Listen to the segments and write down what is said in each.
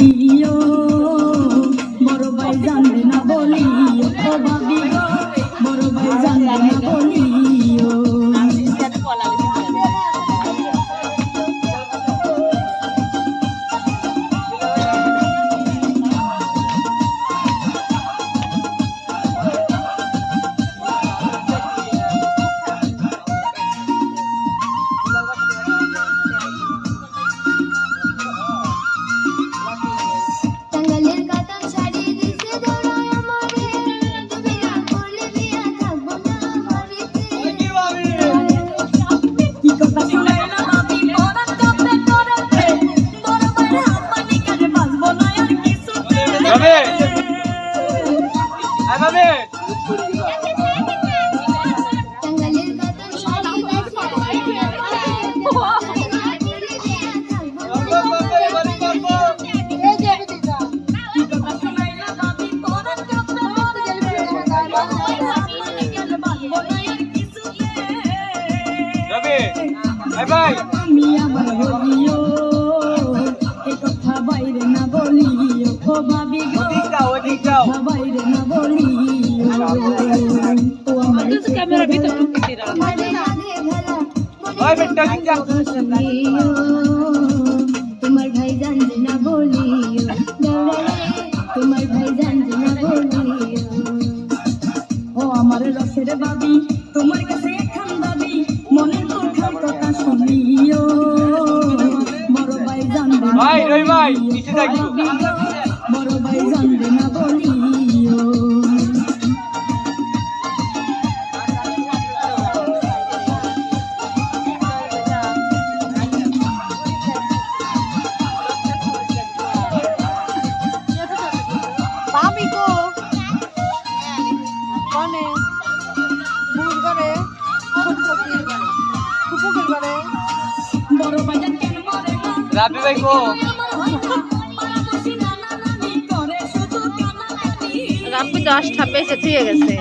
বলিও বড় ভাই জানবে না বলিও ও ভাবি গো বড় ভাই জানবে না বলিও আমি আমার বলিও এ কথা বাইরে না বলিও ও ভাবি গো বাইরে না বলিও ও আমার ক্যামেরা ভিতর ঢুকিয়ে তোমার ভাই জানবে না বলিও তোমার ভাই জানবে না বলিও ও আমার রসের বাবি তোমার কাছে এখন দাবি মনের কথা শুনিও বড় ভাই জানবে না বড় ভাই জানবে না বলিও রাবি ভাই কো রাব্বি তো আষ্টা পেছে থুয়ে গেছে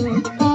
আমার